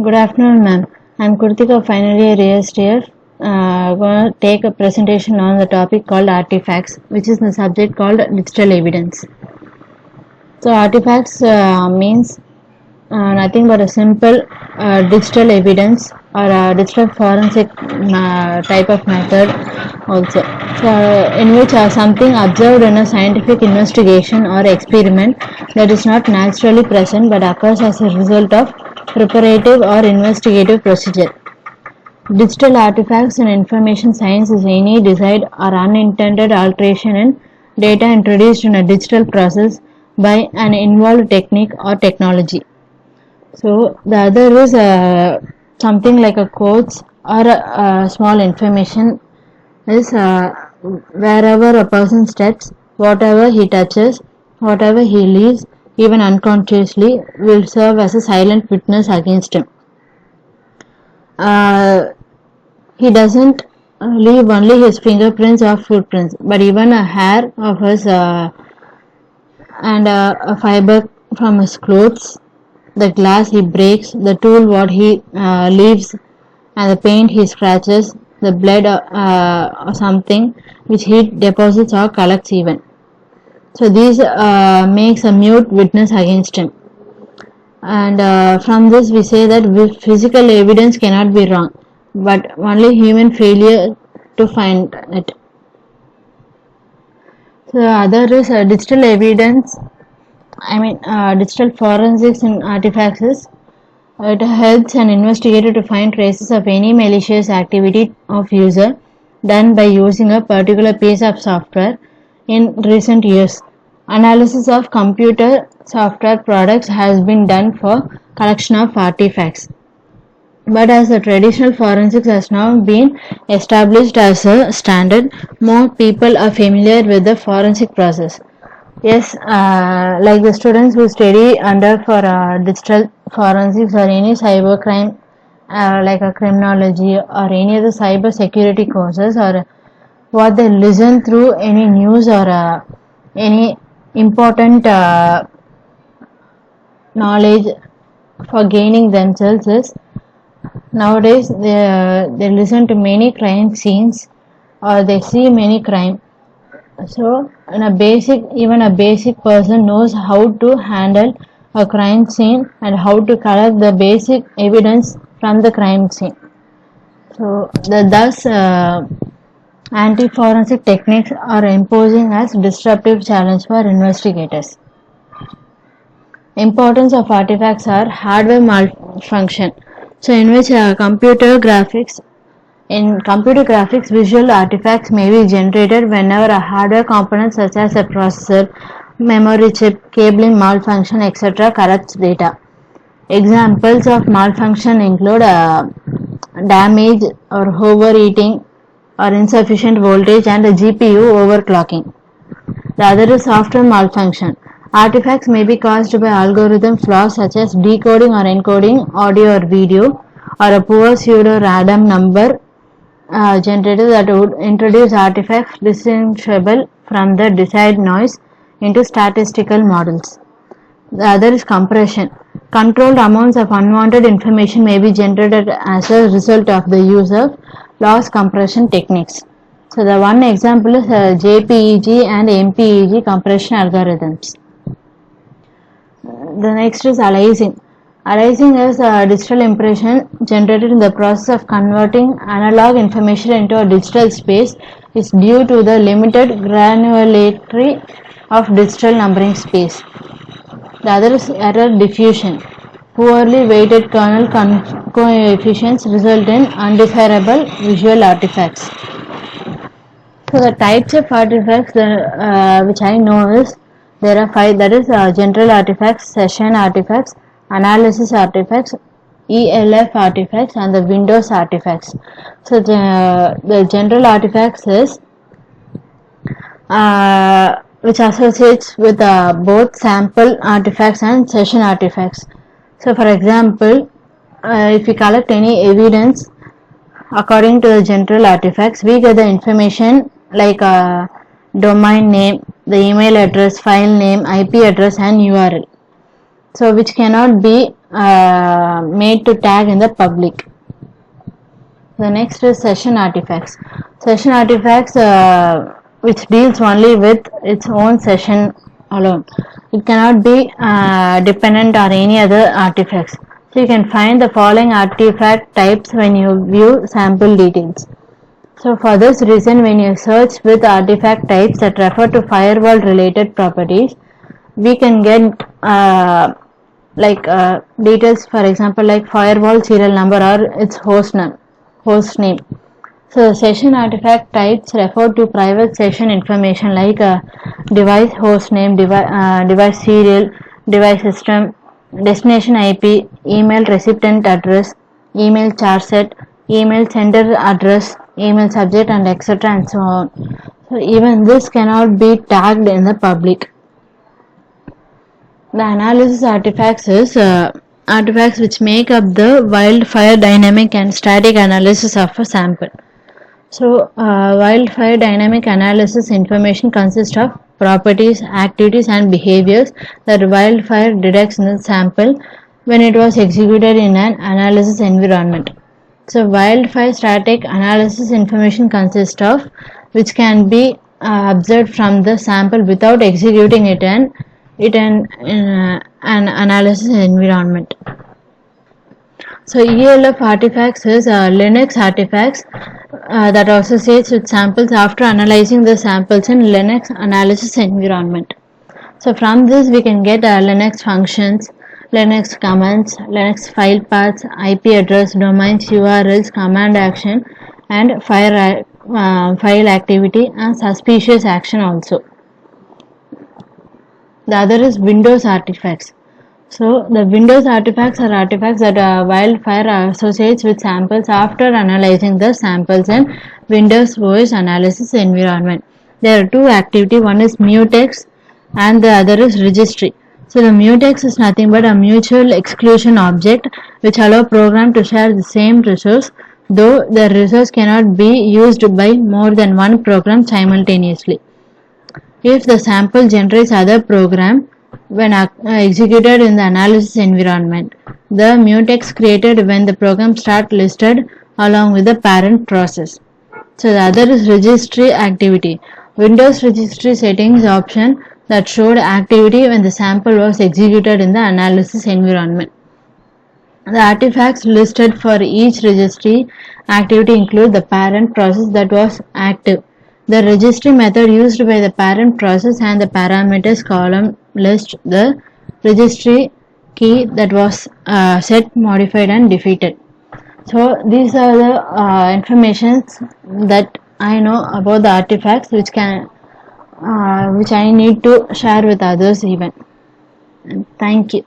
Good afternoon, ma'am. I'm Kurtika, final year AS here. Going to take a presentation on the topic called artifacts, which is the subject called digital evidence. So, artifacts means nothing but a simple digital evidence or a digital forensic type of method also. So, in which something observed in a scientific investigation or experiment that is not naturally present but occurs as a result of preparative or investigative procedure. Digital artifacts in information science is any desired or unintended alteration in data introduced in a digital process by an involved technique or technology. So the other is something like a codes or a small information is wherever a person steps, whatever he touches, whatever he leaves, even unconsciously, will serve as a silent witness against him. He doesn't leave only his fingerprints or footprints, but even a hair of his and a fiber from his clothes, the glass he breaks, the tool what he leaves, and the paint he scratches, the blood or something which he deposits or collects even. So these makes a mute witness against him. And from this we say that physical evidence cannot be wrong, but only human failure to find it. So the other is digital evidence. Digital forensics in artifacts is it helps an investigator to find traces of any malicious activity of user done by using a particular piece of software. In recent years, analysis of computer software products has been done for collection of artifacts. But as the traditional forensics has now been established as a standard, more people are familiar with the forensic process. Yes, like the students who study under for digital forensics or any cyber crime, like a criminology or any other cyber security courses, or what they listen through any news or any important knowledge for gaining themselves is nowadays they listen to many crime scenes or they see many crime. So even a basic person knows how to handle a crime scene and how to collect the basic evidence from the crime scene. So thus anti-forensic techniques are imposing as disruptive challenge for investigators. Importance of artifacts are hardware malfunction. So in which in computer graphics, visual artifacts may be generated whenever a hardware component such as a processor, memory chip, cabling malfunction, etc. corrupts data. Examples of malfunction include damage or overheating or insufficient voltage and GPU overclocking. The other is software malfunction. Artifacts may be caused by algorithm flaws such as decoding or encoding audio or video, or a poor pseudo-random number generator that would introduce artifacts distinguishable from the desired noise into statistical models. The other is compression. Controlled amounts of unwanted information may be generated as a result of the use of loss compression techniques. So the one example is JPEG and MPEG compression algorithms. The next is aliasing. Aliasing is a digital impression generated in the process of converting analog information into a digital space is due to the limited granularity of digital numbering space. The other is error diffusion. Poorly weighted kernel coefficients result in undesirable visual artifacts. So the types of artifacts which I know is there are 5, that is general artifacts, session artifacts, analysis artifacts, ELF artifacts and the Windows artifacts. So the general artifacts is which associates with both sample artifacts and session artifacts. So for example, if we collect any evidence according to the general artifacts, we get the information like domain name, the email address, file name, IP address and URL. So which cannot be made to tag in the public. The next is session artifacts. Session artifacts which deals only with its own session alone. It cannot be dependent on any other artifacts. So you can find the following artifact types when you view sample details. So for this reason, when you search with artifact types that refer to firewall related properties, we can get details, for example, like firewall serial number or its host name. So session artifact types refer to private session information like device host name, device serial, device system, destination IP, email recipient address, email char set, email sender address, email subject, and etc. and so on. So even this cannot be tagged in the public. The analysis artifacts is artifacts which make up the wildfire dynamic and static analysis of a sample. So wildfire dynamic analysis information consists of properties, activities, and behaviors that wildfire detects in the sample when it was executed in an analysis environment. So wildfire static analysis information consists of which can be observed from the sample without executing it in an analysis environment. So ELF artifacts is Linux artifacts that associates with samples after analyzing the samples in Linux analysis environment. So from this we can get Linux functions, Linux commands, Linux file paths, IP address, domains, URLs, command action, and file activity and suspicious action also. The other is Windows artifacts. So the Windows artifacts are artifacts that wildfire associates with samples after analyzing the samples in Windows OS analysis environment. There are two activities, one is mutex and the other is registry. So the mutex is nothing but a mutual exclusion object which allows program to share the same resource, though the resource cannot be used by more than one program simultaneously. If the sample generates other program when executed in the analysis environment, the mutex created when the program start listed along with the parent process. So the other is registry activity. Windows registry settings option that showed activity when the sample was executed in the analysis environment. The artifacts listed for each registry activity include the parent process that was active, the registry method used by the parent process, and the parameters column list the registry key that was set, modified, and defeated. So these are the informations that I know about the artifacts which I need to share with others even. And thank you.